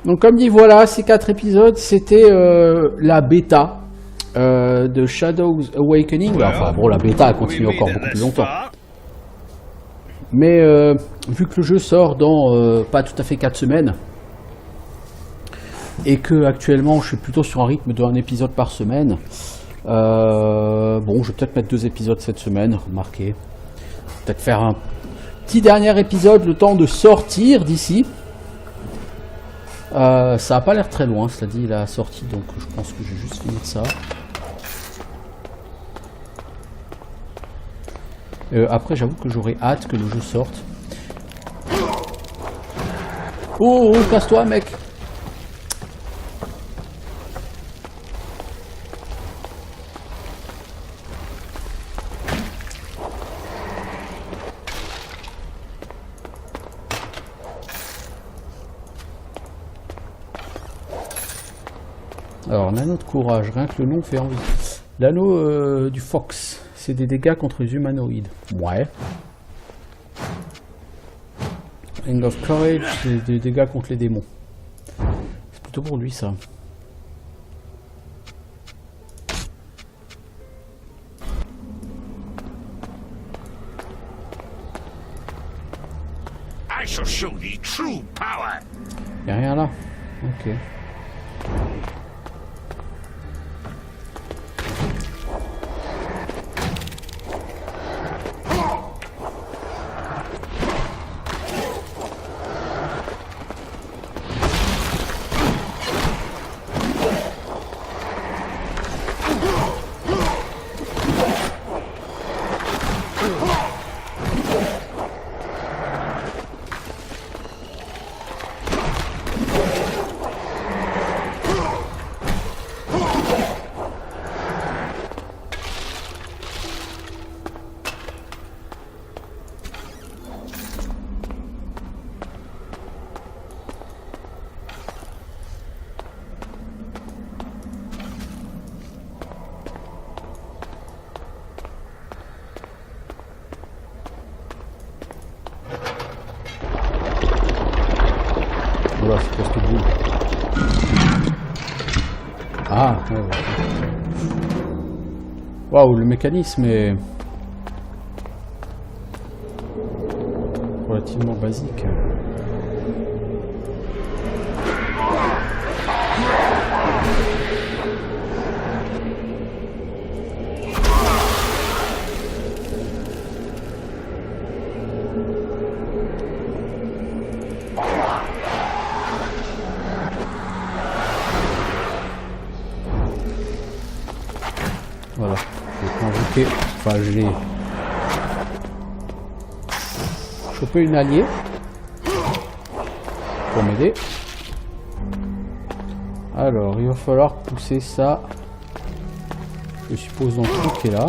Donc comme dit, voilà, ces 4 épisodes, c'était la bêta de Shadows Awakening. Enfin bon, la bêta a continué encore beaucoup plus longtemps. Mais vu que le jeu sort dans pas tout à fait 4 semaines, et que actuellement je suis plutôt sur un rythme d'un épisode par semaine, bon, je vais peut-être mettre 2 épisodes cette semaine, remarquez. Peut-être faire un petit dernier épisode, le temps de sortir d'ici. Ça a pas l'air très loin, cela dit, la sortie, donc je pense que je vais juste finir ça. Après, j'avoue que j'aurais hâte que le jeu sorte. Oh, oh, casse-toi, mec! Alors, l'anneau de courage, rien que le nom fait envie. L'anneau du Fox, c'est des dégâts contre les humanoïdes. Ouais. Ring of Courage, c'est des dégâts contre les démons. C'est plutôt pour lui, ça. I shall show thee true power. Y'a rien là. Ok. Voilà, c'est quoi cette boule? Ah, ouais, ouais. Waouh, le mécanisme est relativement basique. Voilà, je vais convoquer, enfin je l'ai chopé une alliée pour m'aider. Alors, il va falloir pousser ça, je suppose, dans le truc qui est là.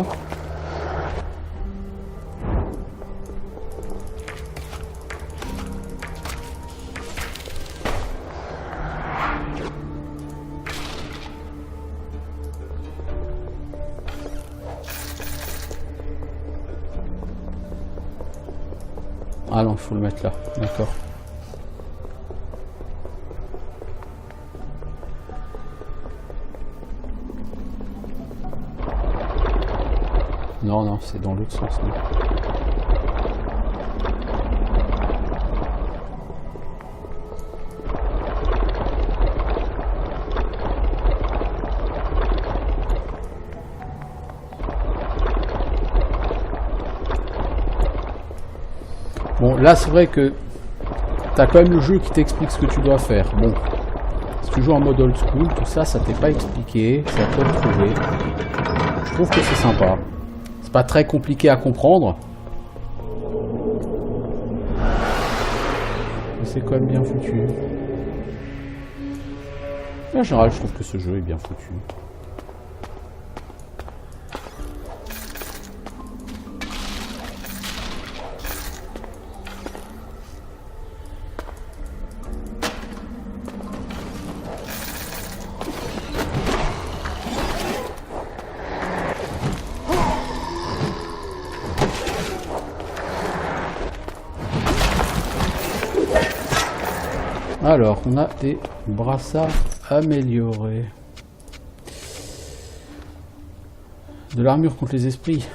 Ah non, il faut le mettre là, d'accord. Non, non, c'est dans l'autre sens. Non. Bon, là, c'est vrai que t'as quand même le jeu qui t'explique ce que tu dois faire. Bon, si tu joues en mode old school, tout ça, ça t'est pas expliqué, c'est à toi de trouver. Je trouve que c'est sympa. C'est pas très compliqué à comprendre. Mais c'est quand même bien foutu. En général, je trouve que ce jeu est bien foutu. Alors, on a des brassards améliorés. De l'armure contre les esprits.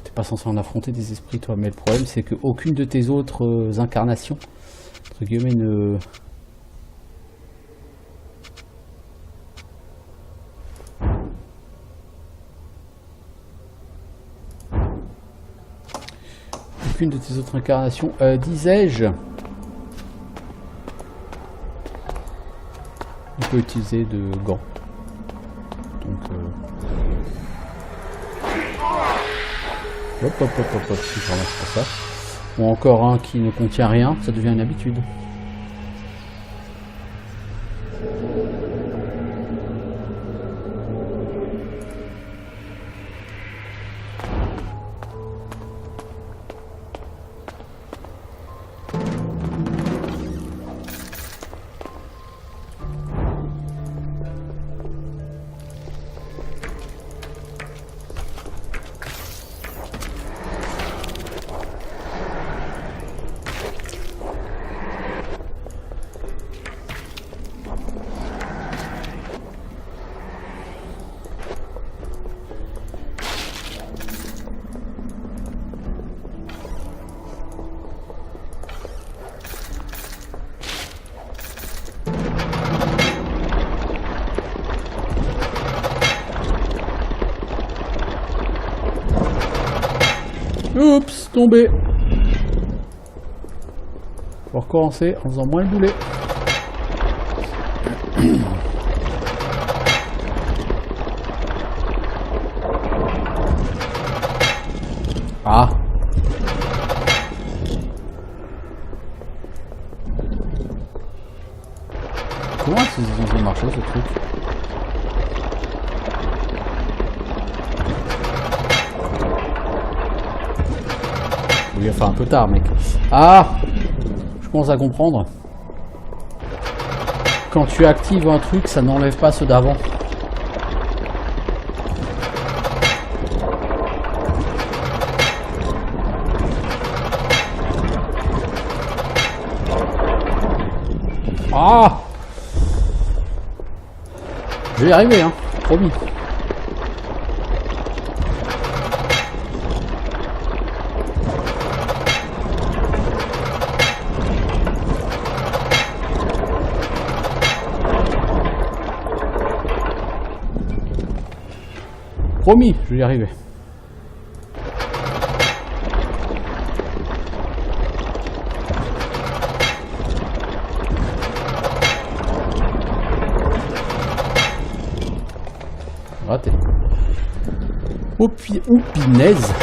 T'es pas censé en affronter des esprits, toi. Mais le problème, c'est qu'aucune de tes autres incarnations, entre guillemets, ne... Aucune de tes autres incarnations, disais-je, on peut utiliser de gants. Donc, hop, je ramasse pour ça. Ou encore un qui ne contient rien, ça devient une habitude. Oups, tombé. Faut recommencer en faisant moins le boulet. Ah. Comment c'est censé marcher ce truc? Oui, enfin un peu tard, mec. Ah! Je commence à comprendre. Quand tu actives un truc, ça n'enlève pas ceux d'avant. Ah! Je vais y arriver, hein, promis. Promis, je vais y arriver. Raté. Oh pinaise.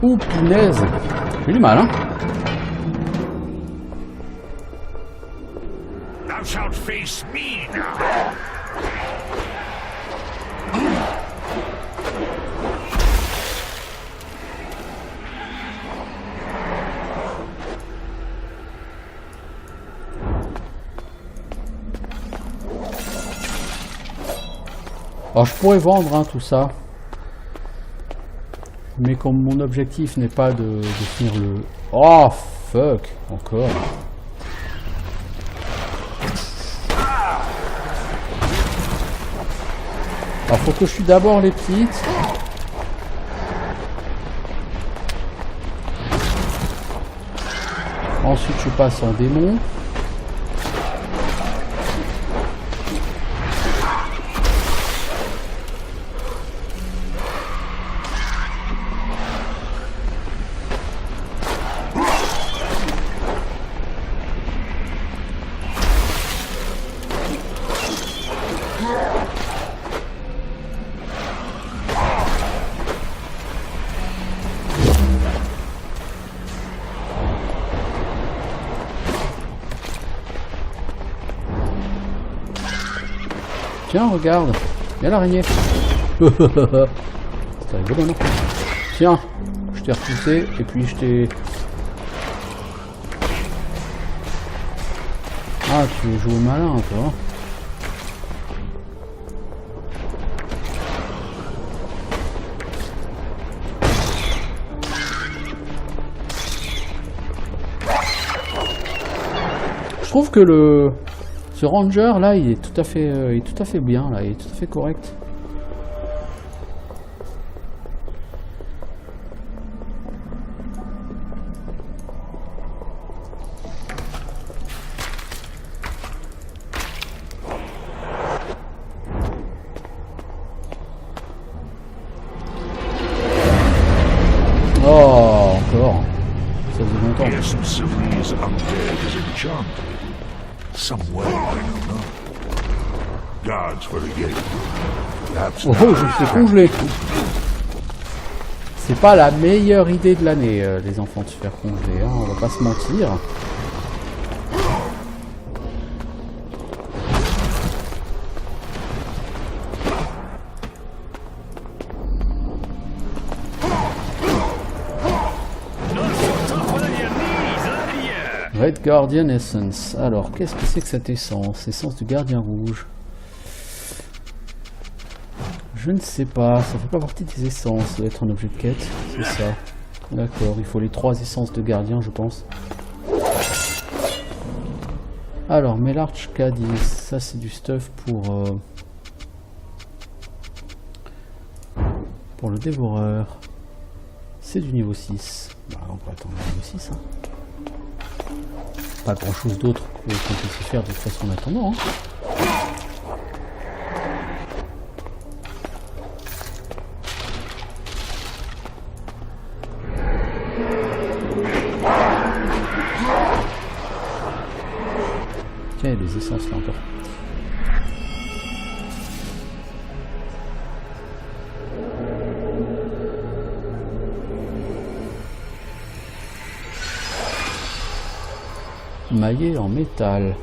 Oh punaise. J'ai du mal, hein. Thou shalt face me now. Alors je pourrais vendre, hein, tout ça. Mais comme mon objectif n'est pas de finir le... Oh fuck. Encore. Alors faut que je tue d'abord les petites. Ensuite je passe en démon. Tiens, regarde. Il y a l'araignée. C'est rigolo, non? Tiens, je t'ai repoussé et puis je t'ai Ah, tu joues au malin, toi. Je trouve que ce ranger là, il est tout à fait bien là, il est tout à fait correct. Oh, encore. Ça faisait longtemps. Yes, Sylvie's undead is enchanted. Some way, I don't know. Guards for the gate. Perhaps Oh, je me fais congeler. C'est pas la meilleure idée de l'année, les enfants, de se faire congeler, hein, on va pas se mentir. Red Guardian Essence. Alors, qu'est-ce que c'est que cette essence? Essence du gardien rouge. Je ne sais pas, ça fait pas partie des essences, ça doit être un objet de quête, c'est ça. D'accord, il faut les 3 essences de gardien, je pense. Alors, Melarch Cadiz, ça c'est du stuff pour le dévoreur. C'est du niveau 6. Bah, on va attendre le niveau 6. Hein. Pas grand chose d'autre qu'on puisse faire de toute façon en attendant. Hein. Tiens, il y a des essences là encore. Maillé en métal.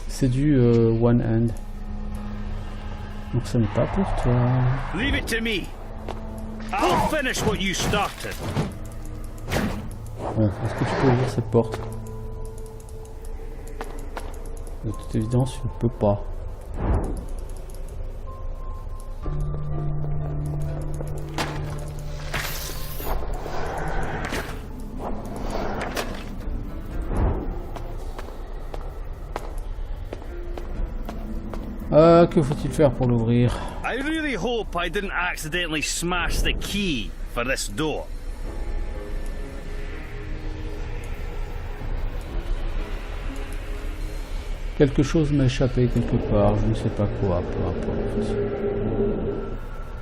C'est du one hand. Donc ça n'est pas pour toi. Leave it to me. I'll finish what you started. Bon, est-ce que tu peux ouvrir cette porte? De toute évidence, tu ne peux pas. Que faut-il faire pour l'ouvrir? I really hope I didn't accidentally smash the key for this door. Quelque chose m'a échappé quelque part, je ne sais pas quoi, peu importe.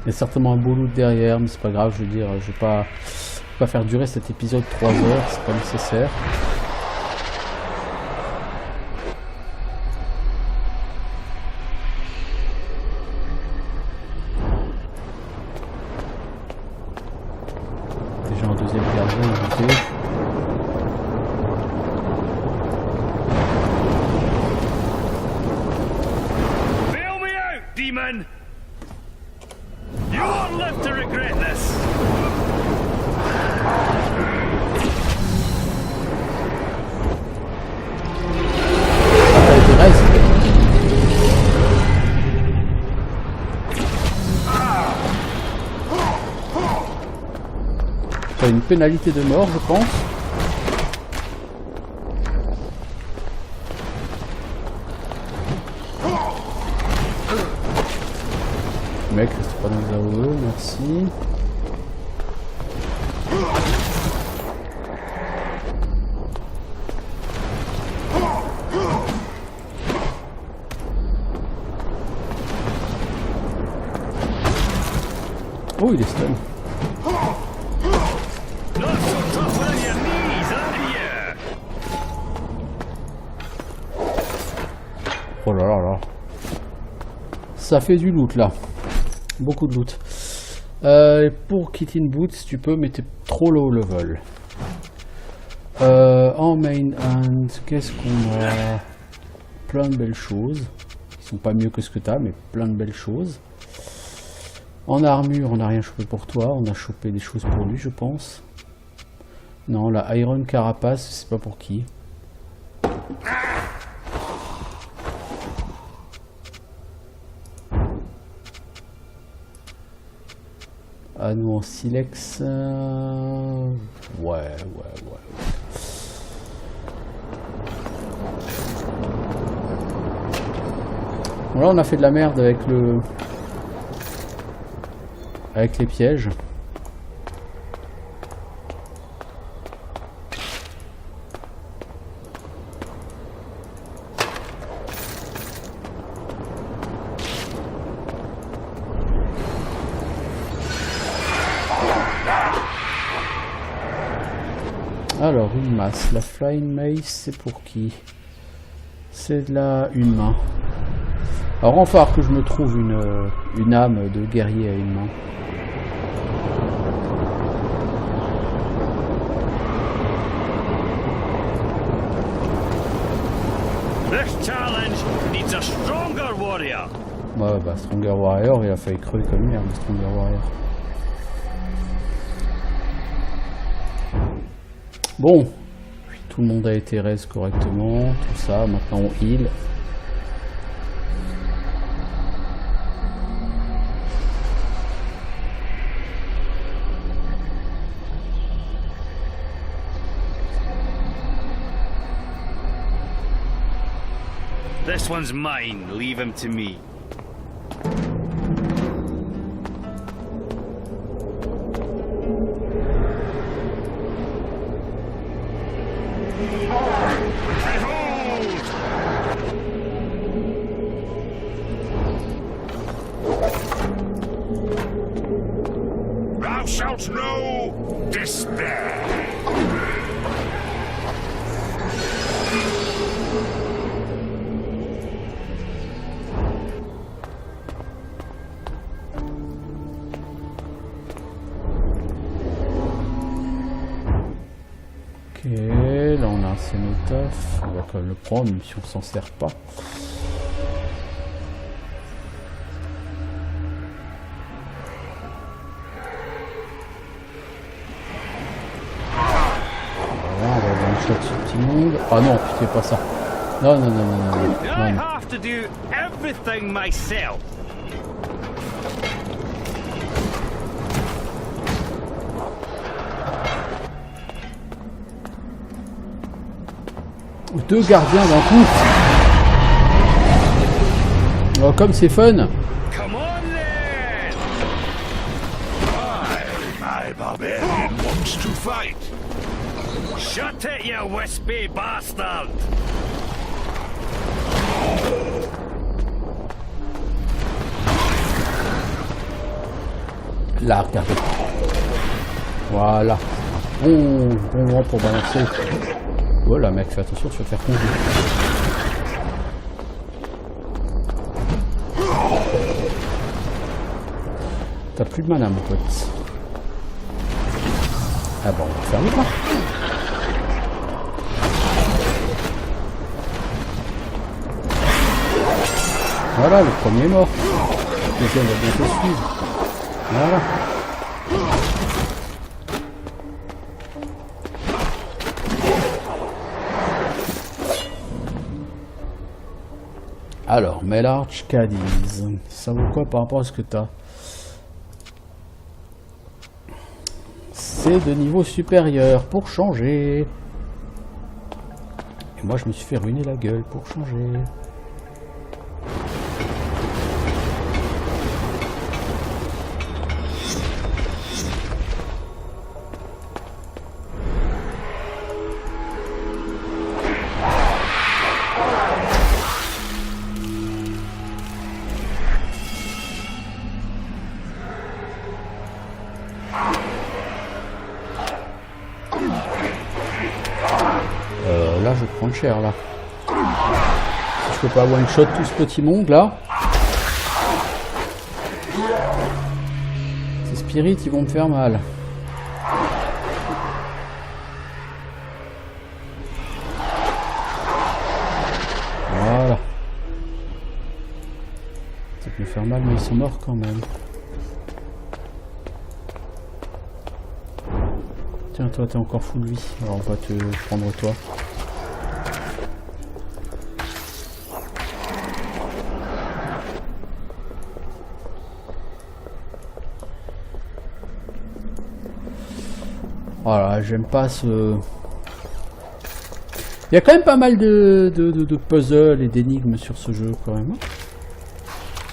Il y a certainement un beau loot derrière, mais c'est pas grave, je veux dire, je vais pas faire durer cet épisode 3 heures, c'est pas nécessaire. Déjà un deuxième gardien invité. Demon! You won't live to regret this! T'as une pénalité de mort, je pense. Mec, reste pas dans les AOE, merci. Oh, il est stun. Oh là là là. Ça fait du loot là. Beaucoup de loot. Pour Kittin Boots, tu peux, mais t'es trop low level. En main hand, qu'est-ce qu'on a? Plein de belles choses. Qui sont pas mieux que ce que t'as, mais plein de belles choses. En armure, on n'a rien chopé pour toi. On a chopé des choses pour lui, je pense. Non, la Iron Carapace, c'est pas pour qui. Anneau en silex. Ouais. Bon, là, on a fait de la merde avec le... avec les pièges. Alors, une masse. La Flying Mace, c'est pour qui? C'est de la... une main. Alors, il va falloir que je me trouve une âme de guerrier à une main. This challenge needs a stronger warrior. Ouais, bah, Stronger Warrior, il a failli crever comme merde, Stronger Warrior. Bon, tout le monde a été raise correctement, tout ça, maintenant on heal. This one's mine. Leave him to me. Thou shalt know despair. Ok, là on a un cénotaphe, on va quand même le prendre même si on s'en sert pas. Voilà, on va avoir une shot sur le petit monde. Ah non, putain, pas ça. Non. I have to do everything myself. Deux gardiens d'un coup. Oh, comme c'est fun. Come on then! My barbarian wants to fight. Shut it, you wispy bastard! Là, regardez. Voilà. Bon moment pour balancer. Voilà, mec, fais attention, tu vas faire conduire. T'as plus de mana, mon pote. Ah bon, on va faire le pas. Voilà, le premier est mort. Le deuxième va bientôt suivre. Voilà. Alors, Mellarch Cadiz, ça vaut quoi par rapport à ce que t'as? C'est de niveau supérieur pour changer. Et moi je me suis fait ruiner la gueule pour changer. Là je vais prendre cher là. Si je peux pas one shot tout ce petit monde là. Ces spirits ils vont me faire mal. Voilà. Ça peut me faire mal mais ils sont morts quand même. Tiens, toi, t'es encore full vie. Alors, on va te prendre toi. Voilà, j'aime pas ce... Il y a quand même pas mal de puzzles et d'énigmes sur ce jeu, quand même.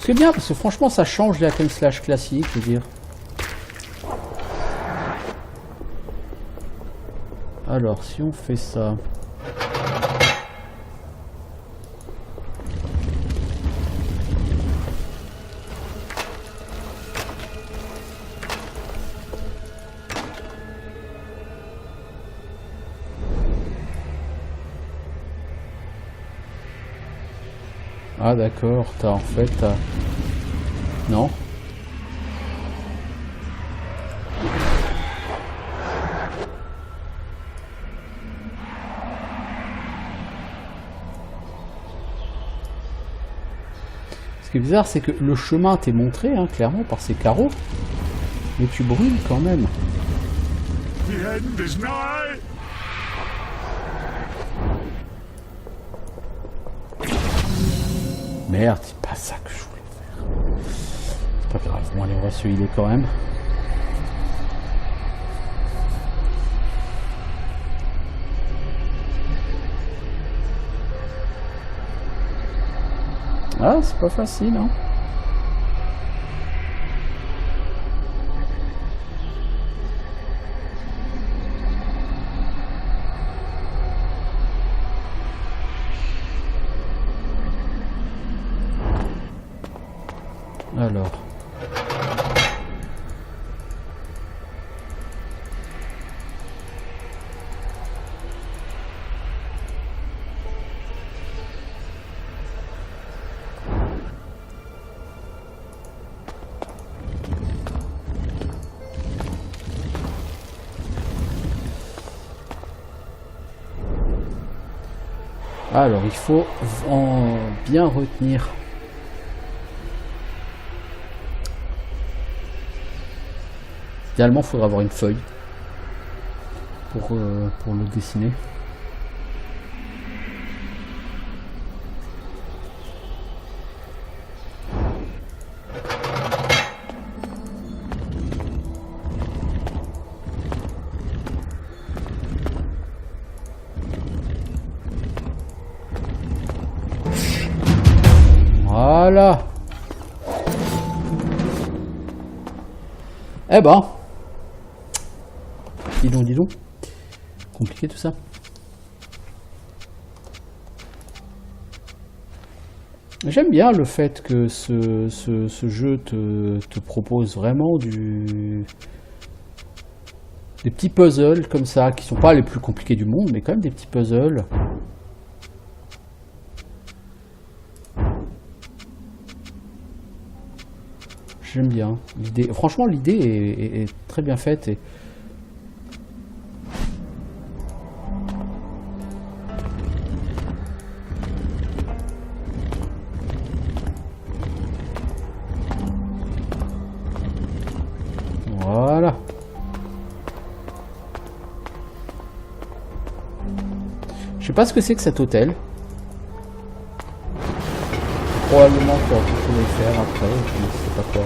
C'est bien, parce que franchement, ça change les hack and slash classiques, je veux dire. Alors, si on fait ça... Ah d'accord, t'as en fait... Non. Ce qui est bizarre, c'est que le chemin t'est montré, hein, clairement, par ces carreaux. Mais tu brûles quand même. The end is nigh. Merde, c'est pas ça que je voulais faire. C'est pas grave, bon allez, on va se healer quand même. Ah, c'est pas facile, hein. Alors. Alors, il faut en bien retenir. Idéalement, il faudra avoir une feuille pour le dessiner. Voilà. Eh ben. Dis donc. Compliqué tout ça. J'aime bien le fait que ce jeu te propose vraiment des petits puzzles comme ça, qui sont pas les plus compliqués du monde, mais quand même des petits puzzles. J'aime bien. Franchement, l'idée est très bien faite. Et... Voilà. Je sais pas ce que c'est que cet hôtel. Probablement qu'il faut le faire après, je ne sais pas quoi.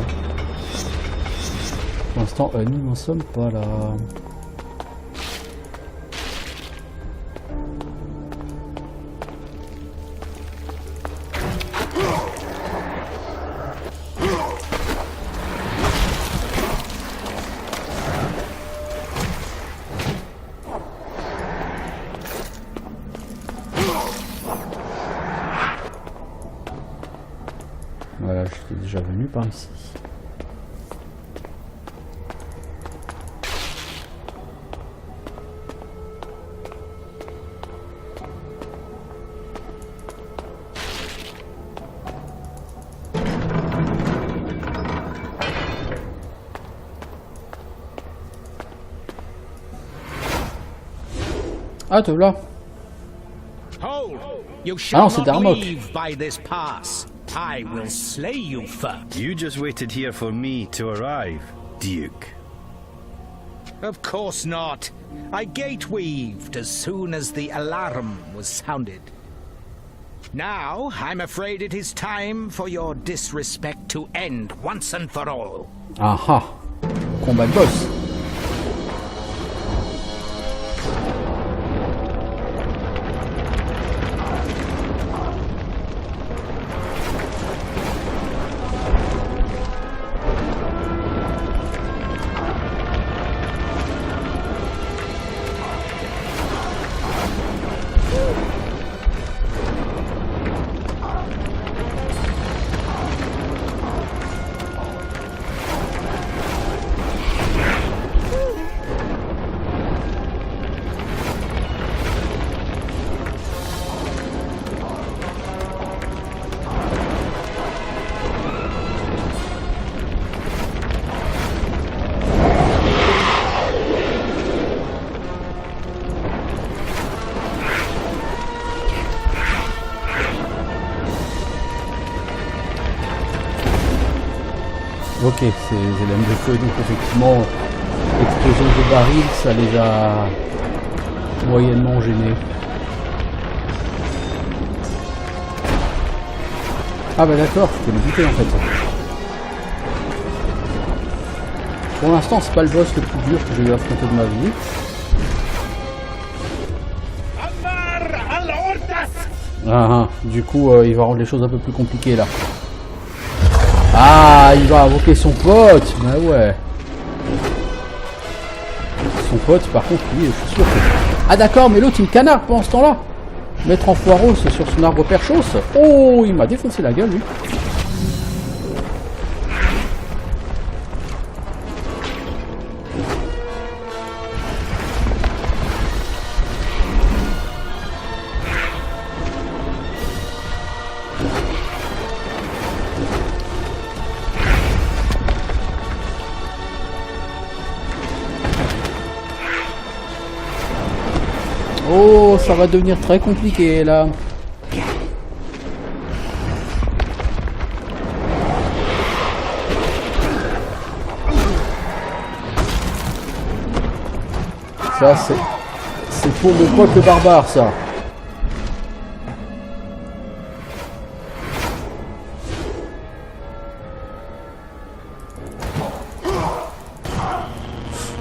Pour l'instant, nous n'en sommes pas là. Voilà, je suis déjà venu par ici. Ah, te voilà. Ah non, c'est Darmok. I will slay you first. You just waited here for me to arrive, Duke. Of course not. I gate-weaved as soon as the alarm was sounded. Now, I'm afraid it is time for your disrespect to end once and for all. Ah, combat de boss. Ok, ces lames de feu, donc effectivement, l'explosion de baril, ça les a moyennement gênés. Ah bah d'accord, je peux le buter en fait. Pour l'instant, c'est pas le boss le plus dur que j'ai eu à affronter de ma vie. Du coup, il va rendre les choses un peu plus compliquées là. Ah, il va invoquer son pote. Bah ouais. Son pote, par contre, lui, je suis sûr que... Ah d'accord, mais l'autre, il me canarde pendant ce temps-là. Mettre en foireau sur son arbre perchos. Oh, il m'a défoncé la gueule, lui. Oh, ça va devenir très compliqué là. Ça c'est pour le pote le barbare ça.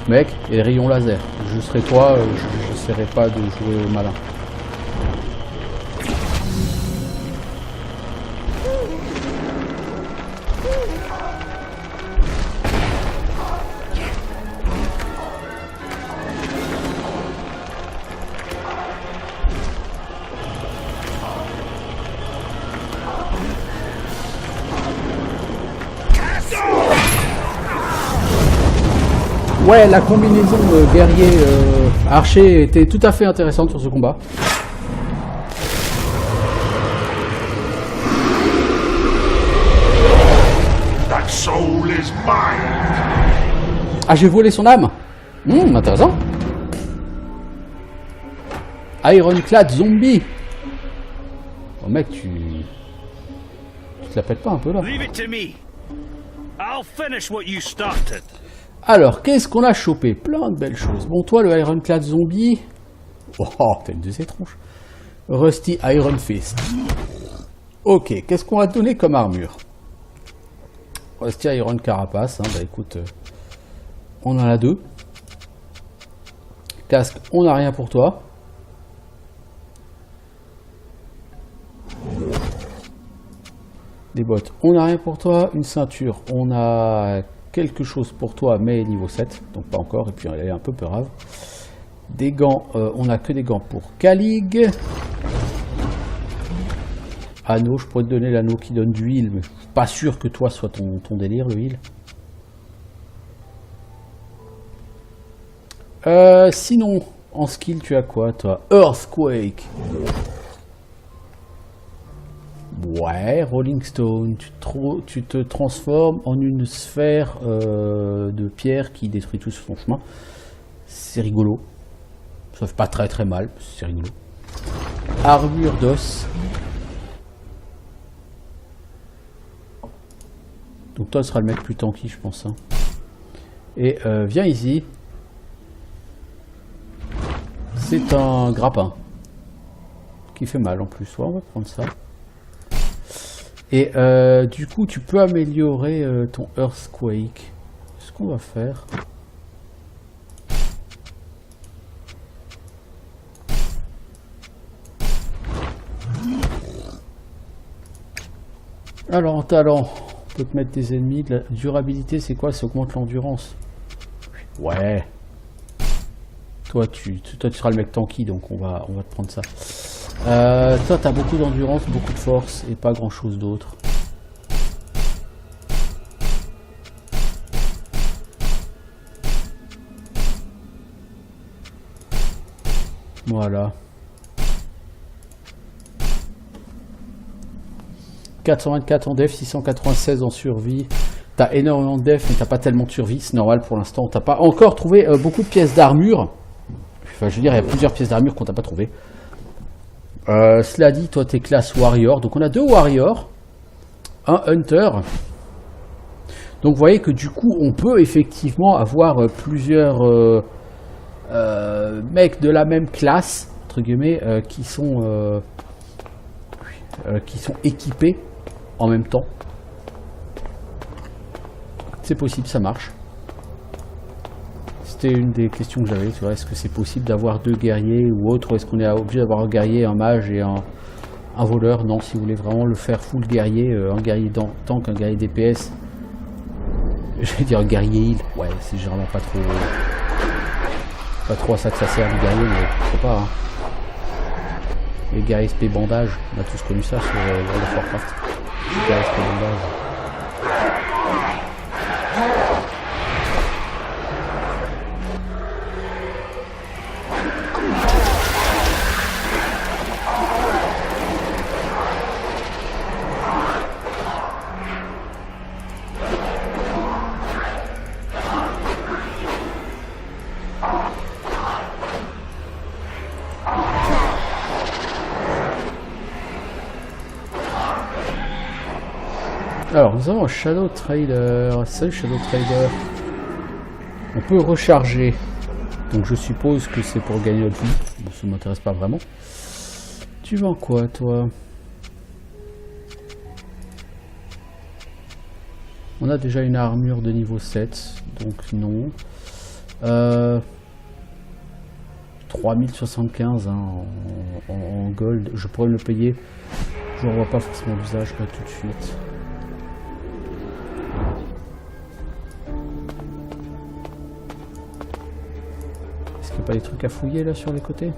Mec, et rayon laser. Je serai toi, j'essaierai pas de jouer au malin. Ouais, la combinaison guerrier-archer était tout à fait intéressante sur ce combat. That soul is mine. Ah, j'ai volé son âme. Intéressant. Ironclad zombie. Oh mec, tu te la pètes pas un peu là? Leave it to me. I'll finish what you started. Alors, qu'est-ce qu'on a chopé? Plein de belles choses. Bon, toi, le Ironclad Zombie... Oh, t'as une de ces tronches. Rusty Iron Fist. Ok, qu'est-ce qu'on va te donner comme armure? Rusty Iron Carapace. Bah écoute, on en a deux. Casque, on n'a rien pour toi. Des bottes, on n'a rien pour toi. Une ceinture, on a... quelque chose pour toi, mais niveau 7, donc pas encore, et puis elle est un peu peurave. Des gants, on a que des gants pour Calig. Anneau, je pourrais te donner l'anneau qui donne du heal, mais je suis pas sûr que toi soit ton délire, le heal. Sinon, en skill, tu as quoi, toi? Earthquake. Ouais, Rolling Stone, tu te transformes en une sphère de pierre qui détruit tout sur son chemin. C'est rigolo. Ça fait pas très très mal, c'est rigolo. Armure d'os. Donc toi, ce sera le mec plus tanky, je pense. Hein. Et viens ici. C'est un grappin. Qui fait mal en plus. Ouais, on va prendre ça. Et du coup, tu peux améliorer ton Earthquake. Ce qu'on va faire. Alors, en talent, on peut te mettre des ennemis. De la durabilité, c'est quoi? Ça augmente l'endurance. Ouais. Toi, tu seras le mec tanky, donc on va te prendre ça. Toi, t'as beaucoup d'endurance, beaucoup de force et pas grand chose d'autre. Voilà. 424 en def, 696 en survie. T'as énormément de def, mais t'as pas tellement de survie. C'est normal pour l'instant. T'as pas encore trouvé beaucoup de pièces d'armure. Enfin, je veux dire, il y a plusieurs pièces d'armure qu'on t'a pas trouvé. Cela dit, toi, t'es classe warrior. Donc, on a 2 warriors, un hunter. Donc, vous voyez que du coup, on peut effectivement avoir plusieurs mecs de la même classe, entre guillemets, qui sont équipés en même temps. C'est possible, ça marche. C'était une des questions que j'avais, tu vois, est-ce que c'est possible d'avoir 2 guerriers ou autre, ou est-ce qu'on est obligé d'avoir un guerrier, un mage et un voleur? Non, si vous voulez vraiment le faire full guerrier, un guerrier tank, un guerrier DPS, je vais dire un guerrier heal, ouais, c'est généralement pas trop à ça que ça sert le guerrier, mais pourquoi pas, hein. Les guerriers SP bandage, on a tous connu ça sur World of Warcraft. Les guerriers SP bandage. Alors, nous avons un Shadow Trader. Salut Shadow Trader. On peut recharger. Donc je suppose que c'est pour gagner notre vie. Bon, ça ne m'intéresse pas vraiment. Tu vends quoi, toi? On a déjà une armure de niveau 7. Donc non. 3075 hein, en gold. Je pourrais le payer. Je ne vois pas forcément l'usage tout de suite. Pas des trucs à fouiller là sur les côtés.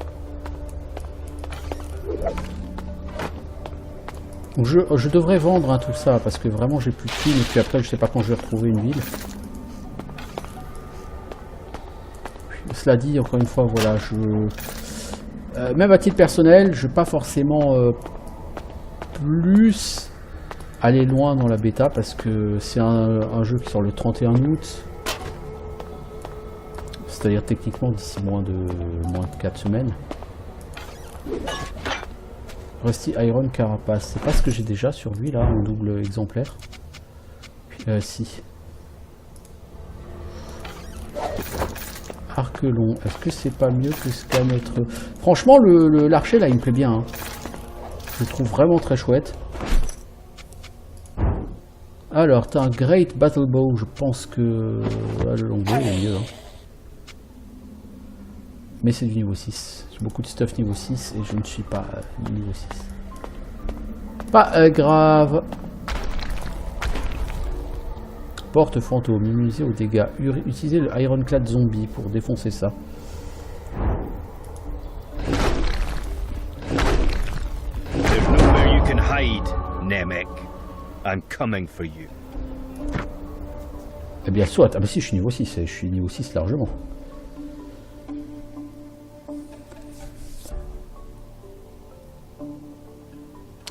Je devrais vendre hein, tout ça parce que vraiment j'ai plus de thunes et puis après je sais pas quand je vais retrouver une ville. Cela dit, encore une fois, voilà, même à titre personnel, je ne vais pas forcément plus aller loin dans la bêta parce que c'est un jeu qui sort le 31 août. C'est-à-dire techniquement d'ici moins de 4 semaines. Rusty Iron Carapace, c'est pas ce que j'ai déjà sur lui là, en double exemplaire. Si. Arc long, est-ce que c'est pas mieux que Scanêtre? Franchement, l'archer là il me plaît bien. Hein. Je le trouve vraiment très chouette. Alors, t'as un Great Battle Bow, je pense que là, le longbow il est mieux. Hein. Mais c'est du niveau 6. J'ai beaucoup de stuff niveau 6 et je ne suis pas niveau 6. Pas grave. Porte fantôme, immunisé aux dégâts. Utilisez le Ironclad zombie pour défoncer ça. There's nowhere you can hide, Namek. I'm coming for you. Eh bien soit. Ah bah si, je suis niveau 6. Je suis niveau 6 largement.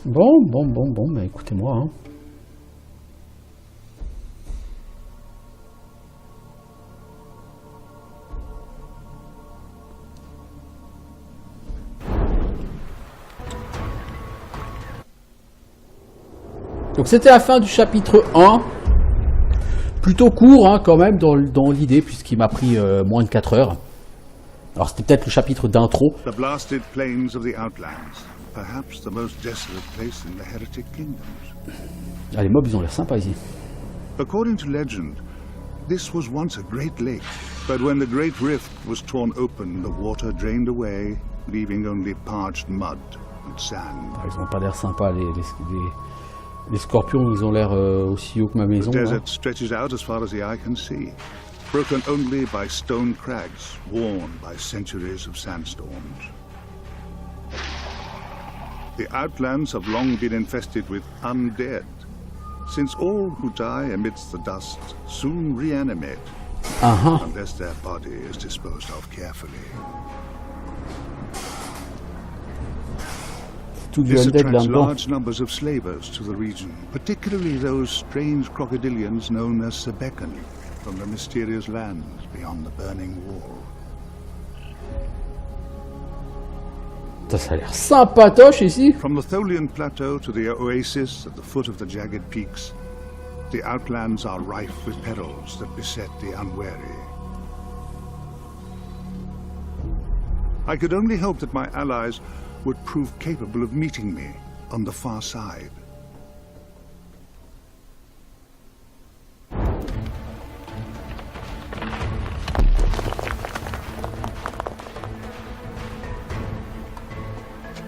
Bon, bah écoutez-moi. Hein. Donc c'était la fin du chapitre 1. Plutôt court hein, quand même dans l'idée, puisqu'il m'a pris moins de 4 heures. Alors c'était peut-être le chapitre d'intro. The blasted plains of the Outlands, perhaps the most desolate place in the Heretic Kingdoms. Ah, les mobs ils ont l'air sympas ici. According to legend, this was once a great lake, but when the Great Rift was torn open, the water drained away, leaving only parched mud and sand. Ah, ils ont pas l'air sympas les scorpions, ils ont l'air aussi hauts que ma maison. The Hein. desert stretches out as far as the eye can see, broken only by stone crags, worn by centuries of sandstorms. The Outlands have long been infested with undead, since all who die amidst the dust soon reanimate, unless their body is disposed of carefully. Tout du This undead attracts là-dedans. large numbers of slavers to the region, particularly those strange crocodilians known as Sebekan, from the mysterious lands beyond the burning wall. Ça a l'air sympatoche ici. From the Tholian Plateau to the oasis at the foot of the jagged peaks, the Outlands are rife with perils that beset the unwary. I could only hope that my allies would prove capable of meeting me on the far side.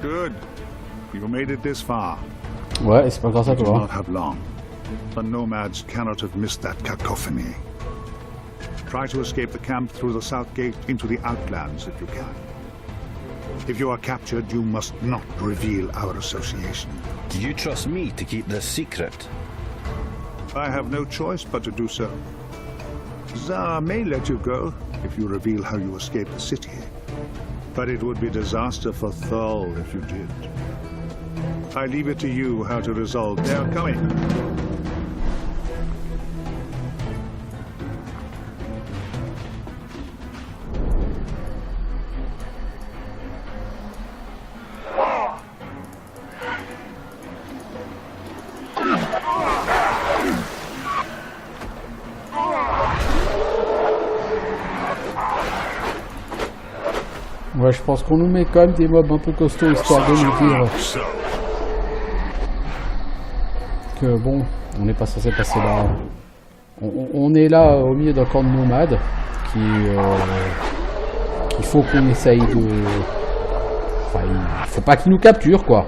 Good. You made it this far. Ouais, et c'est pas grâce à You do toi. not have long. The nomads cannot have missed that cacophony. Try to escape the camp through the south gate into the Outlands if you can. If you are captured, you must not reveal our association. Do you trust me to keep this secret? I have no choice but to do so. Zara may let you go if you reveal how you escaped the city. But it would be disaster for Thal if you did. I leave it to you how to resolve. They are coming. Ouais, je pense qu'on nous met quand même des mobs un peu costauds histoire de nous dire So, que bon, on n'est pas censé passer là. On est là au milieu d'un camp de nomades qu'il faut qu'on essaye de. Enfin, il faut pas qu'ils nous capturent quoi.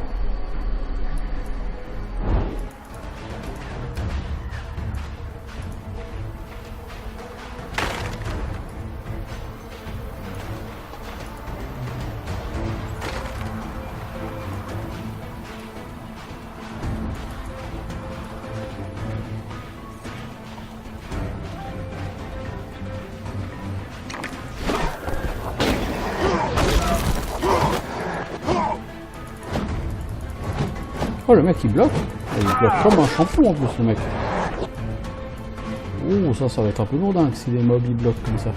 Oh, le mec il bloque. Il bloque comme un champion en plus, le mec. Oh, ça va être un peu lourdingue si les mobs ils bloquent comme ça.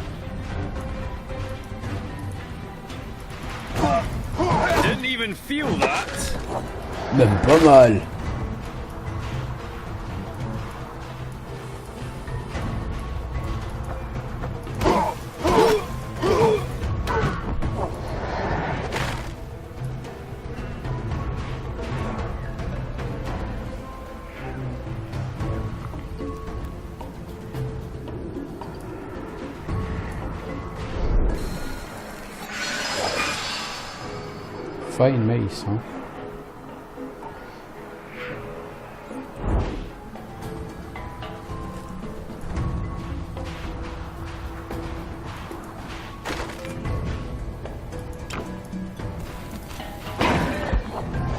Didn't even feel that. Même pas mal. Fine mace, hein.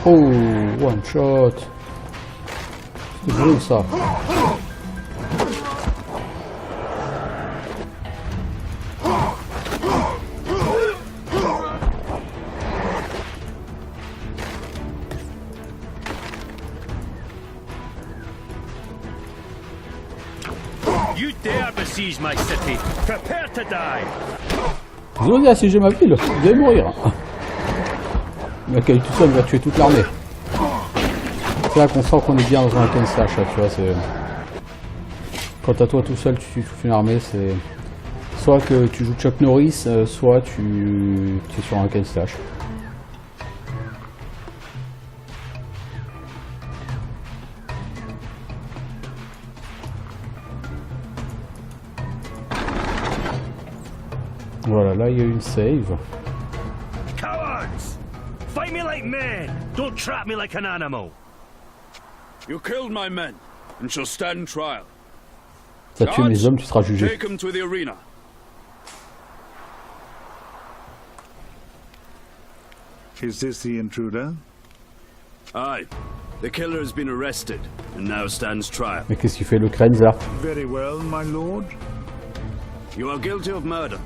Oh, one shot. C'est bon ça. You dare besiege my city. Prepare to die. Vous osez assiéger ma ville, vous allez mourir. Le mec, tout seul va tuer toute l'armée. C'est là qu'on sent qu'on est bien dans un hack slash, tu vois, c'est... Quand à toi tout seul tu tues toute une armée, c'est soit que tu joues Chuck Norris, soit tu es sur un hack and slash. Voilà, là il y a une save. Cowards! Fight me like men! Don't trap me like an animal! You killed my men and shall stand trial. T'as tué mes hommes, tu seras jugé. Take them to the arena. Is this the intruder? Aye. The killer has been arrested and now stands trial. Mais qu'est-ce qu'il fait le Krenza? Very well, my lord. You are guilty of murder.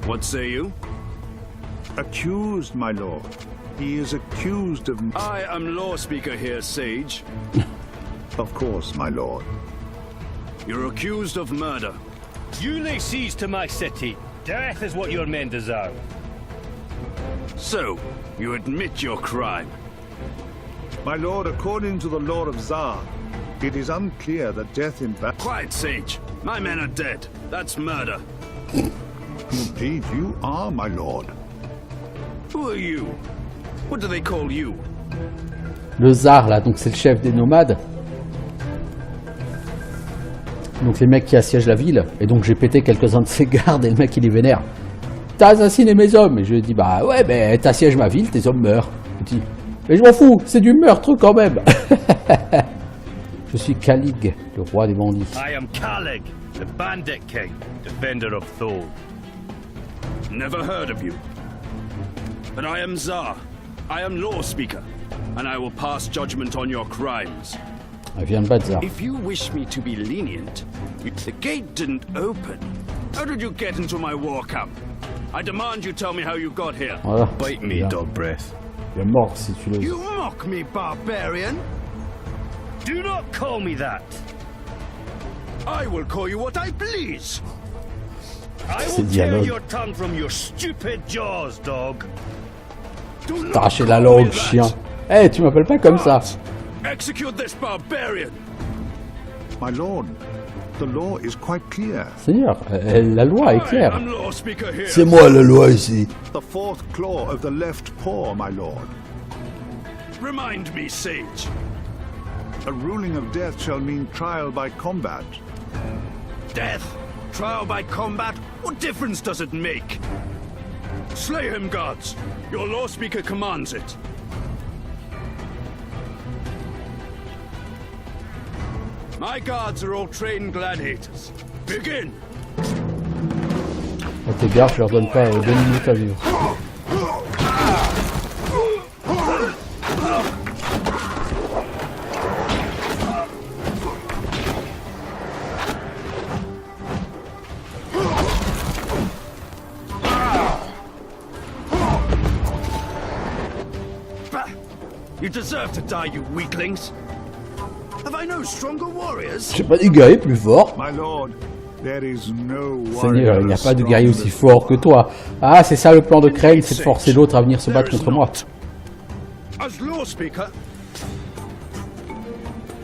What say you? Accused, my lord. He is accused of... I am law speaker here, Sage. Of course, my lord. You're accused of murder. You lay siege to my city. Death is what your men deserve. So, you admit your crime. My lord, according to the law of Tsar, it is unclear that death in battle... Quiet, Sage. My men are dead. That's murder. Indeed, you are, my lord. Who are you? What do they call you? Le Tsar, là, donc c'est le chef des nomades. Donc les mecs qui assiègent la ville. Et donc j'ai pété quelques-uns de ses gardes et le mec il est vénère. T'as assassiné mes hommes. Et je lui dis, bah ouais, mais t'assièges ma ville, tes hommes meurent. Il dit, mais je m'en fous, c'est du meurtre quand même. Je suis Kalig, le roi des bandits. I am Kalig, the Bandit King, defender of Thor. Never heard of you. But I am Tsar. I am law speaker. And I will pass judgment on your crimes. Elle vient de battre Tsar. If you wish me to be lenient, the gate didn't open. How did you get into my war camp? I demand you tell me how you got here. Voilà. Bite me, Bien. dog breath. Il est mort si tu le... You mock me, barbarian. Do not call me that. I will call you what I please. I Ces will tear dialogues. your tongue from your stupid jaws, dog. Do not T'arracher la call langue, me that. chien. Eh, tu m'appelles pas comme ça. Execute this barbarian. My lord, the law is quite clear. Seigneur, la loi est I claire. am law speaker here. C'est moi la loi ici. The fourth claw of the left paw, my lord. Remind me, Sage. A ruling of death shall mean trial by combat. Death? Trial by combat? What difference does it make? Slay him, guards. Your law speaker commands it. My guards are all trained gladiators. Begin! À tes gardes, je leur donne pas 2 minutes à vivre. Bah! You deserve to die, you weaklings. Have I no stronger warriors? J'ai pas dit guerrier plus fort. My lord, there is no Seigneur, warrior il n'y a as pas de strong guerrier as aussi the fort que toi. Ah, c'est ça le plan de Crane, c'est de forcer l'autre à venir se battre contre moi. As law speaker,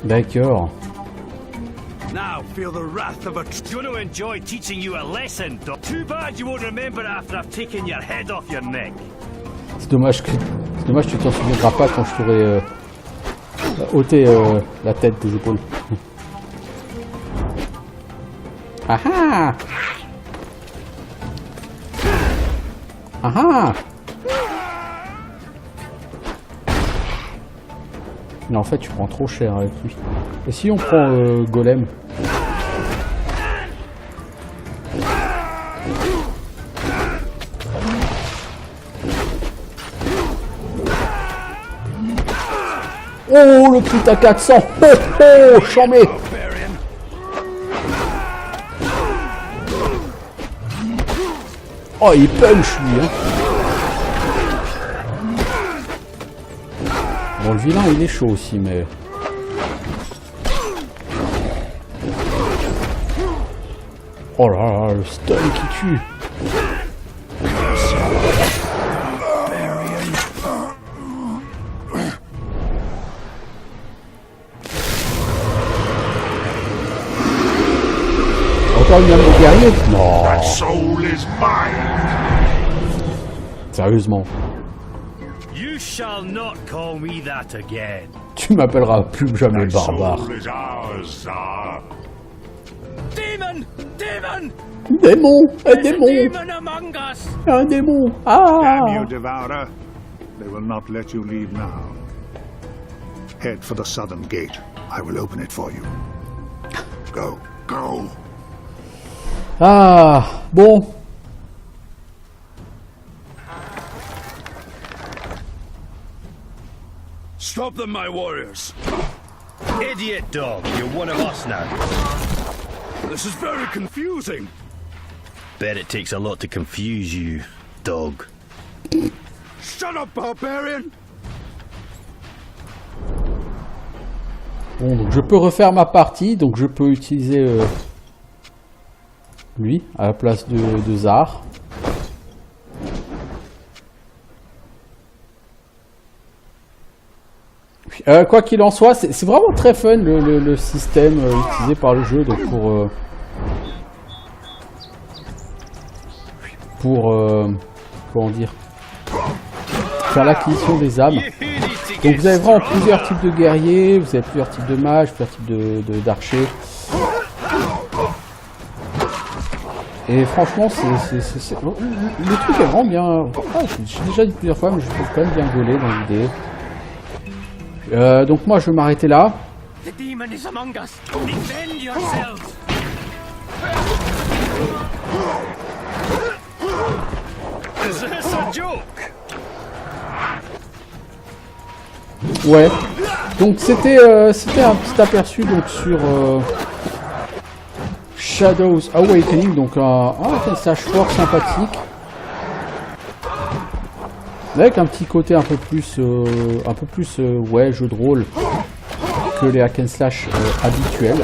D'accord. now feel the wrath of a Gonna enjoy teaching you a lesson, dog. Too bad you won't remember after I've taken your head off your neck. C'est dommage que tu t'en souviendras pas quand je t'aurai ôté la tête des épaules. Ah ah. Ah ah. Mais en fait, tu prends trop cher avec lui. Et si on prend Golem? Oh, le truc à 400. Oh, oh, chambé. barbarian. Oh, il punch, lui, hein. Bon, le vilain, il est chaud aussi, mais... Oh là là, le stun qui tue. encore une âme de guerrier? Non. That soul is mine. Sérieusement. You shall not call me that again. Tu m'appelleras plus jamais That barbare. soul is ours, Tsar. Demon! Demon! Démon! Un There's a démon! demon among us! Un démon! Ah! Damn you, Devourer. They will not let you leave now. Head for the southern gate. I will open it for you. Go. Go. Ah! Bon. Stop them, my warriors! Idiot dog, you're one of us now. This is very confusing. Bet it takes a lot to confuse you, dog. Shut up, barbarian! Bon, donc je peux refaire ma partie, donc je peux utiliser lui à la place de Zar. Quoi qu'il en soit, c'est vraiment très fun le système utilisé par le jeu donc pour comment dire, faire l'acquisition des âmes. Donc vous avez vraiment plusieurs types de guerriers, vous avez plusieurs types de mages, plusieurs types d'archers. Et franchement, le truc est vraiment bien. J'ai déjà dit plusieurs fois, mais je trouve quand même bien gaulé dans l'idée. Donc moi je vais m'arrêter là. The demon is among us. Defend yourselves. Is this a joke? Ouais. Donc c'était un petit aperçu donc sur Shadows Awakening, donc un slash fort sympathique. Avec un petit côté un peu plus ouais, jeu de rôle que les hack and slash habituels.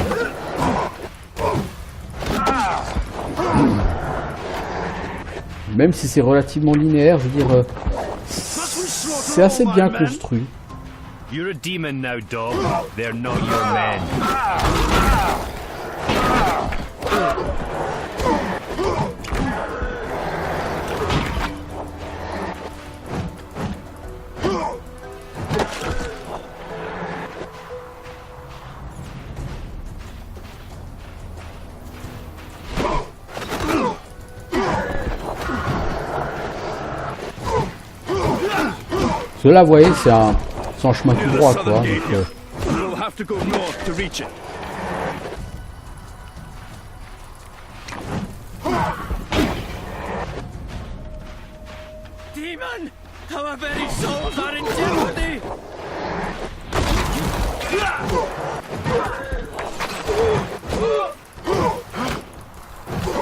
Même si c'est relativement linéaire, je veux dire, c'est assez bien construit. You're a demon now, dog. They're not your men. Cela, vous voyez, c'est un chemin tout droit, quoi. Donc, We'll have to go north to reach it. Demon! Our very souls are in jeopardy!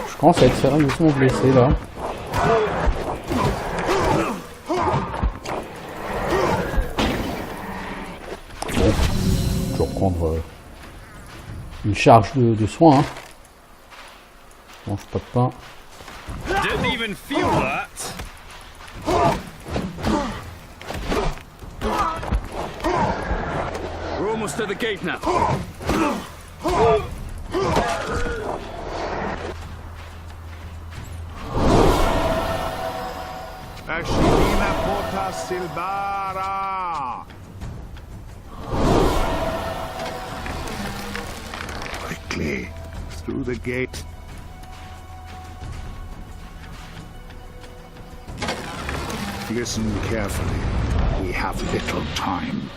je commence à être sérieusement blessé, là. Je vais reprendre une charge de soins. Hein. Je mange pas de pain. Didn't even feel that. We're almost to the gate now. Ashina Porta Silvara. Quickly, through the gate. Listen carefully. We have little time.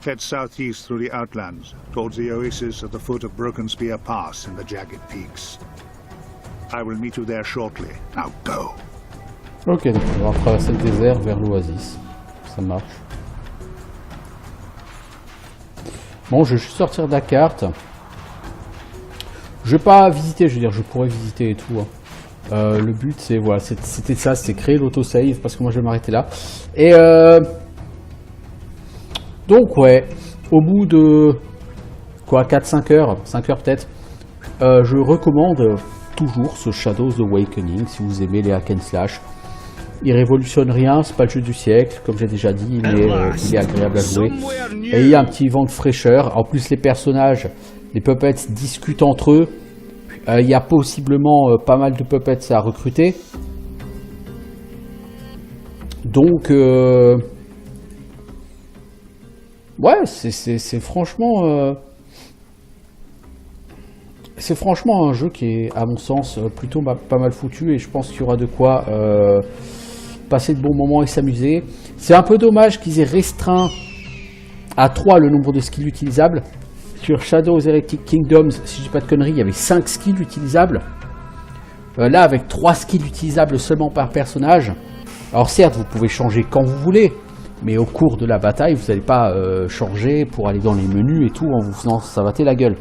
Head southeast through the outlands, towards the oasis at the foot of Broken Spear Pass in the jagged peaks. I will meet you there shortly. Now go. Ok, donc on va traverser le désert vers l'oasis. Ça marche. Bon, je vais juste sortir de la carte. Je vais pas visiter, je veux dire, je pourrais visiter et tout. Hein. Le but, c'est voilà, c'était ça, c'est créer l'autosave parce que moi je vais m'arrêter là. Et donc ouais, au bout de quoi, 4-5 heures, 5 heures peut-être, je recommande toujours ce Shadows Awakening si vous aimez les hack and slash. Il révolutionne rien, c'est pas le jeu du siècle, comme j'ai déjà dit, il est agréable à jouer. Et il y a un petit vent de fraîcheur. En plus, les personnages, les puppets discutent entre eux. Il y a possiblement pas mal de puppets à recruter. Donc, ouais, c'est franchement... c'est franchement un jeu qui est, à mon sens, plutôt pas mal foutu. Et je pense qu'il y aura de quoi passer de bons moments et s'amuser. C'est un peu dommage qu'ils aient restreint à 3 le nombre de skills utilisables. Sur Shadows Heretic Kingdoms, si je dis pas de conneries, il y avait 5 skills utilisables. Là, avec 3 skills utilisables seulement par personnage. Alors certes, vous pouvez changer quand vous voulez, mais au cours de la bataille, vous n'allez pas changer pour aller dans les menus et tout en vous faisant savater la gueule.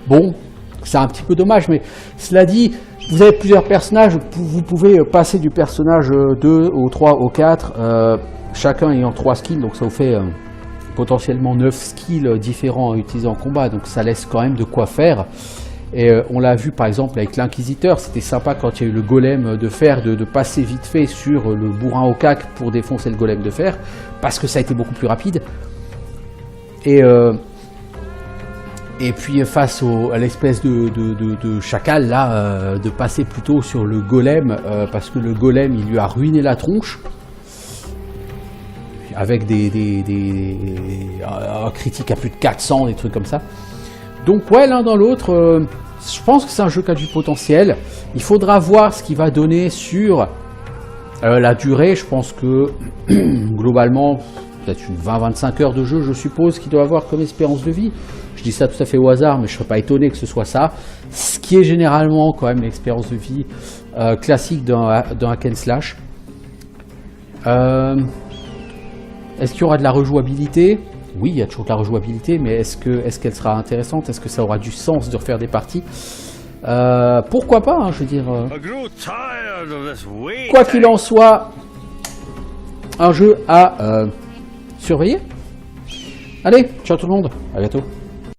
Bon, c'est un petit peu dommage, mais cela dit, vous avez plusieurs personnages, vous pouvez passer du personnage 2 au 3 au 4, chacun ayant 3 skills, donc ça vous fait potentiellement 9 skills différents à utiliser en combat, donc ça laisse quand même de quoi faire. Et on l'a vu par exemple avec l'Inquisiteur, c'était sympa quand il y a eu le golem de fer de passer vite fait sur le bourrin au cac pour défoncer le golem de fer, parce que ça a été beaucoup plus rapide. Et puis face à l'espèce de chacal là, de passer plutôt sur le golem, parce que le golem il lui a ruiné la tronche, avec un critique à plus de 400, des trucs comme ça. Donc ouais, l'un dans l'autre, je pense que c'est un jeu qui a du potentiel. Il faudra voir ce qu'il va donner sur la durée. Je pense que globalement, peut-être une 20-25 heures de jeu, je suppose, qu'il doit avoir comme espérance de vie. Je dis ça tout à fait au hasard, mais je ne serais pas étonné que ce soit ça. Ce qui est généralement quand même l'expérience de vie classique d'un hack and slash. Est-ce qu'il y aura de la rejouabilité ? Oui, il y a toujours de la rejouabilité, mais est-ce qu'elle sera intéressante? Est-ce que ça aura du sens de refaire des parties? Pourquoi pas, hein, je veux dire. Quoi qu'il en soit, un jeu à surveiller. Allez, ciao tout le monde, à bientôt.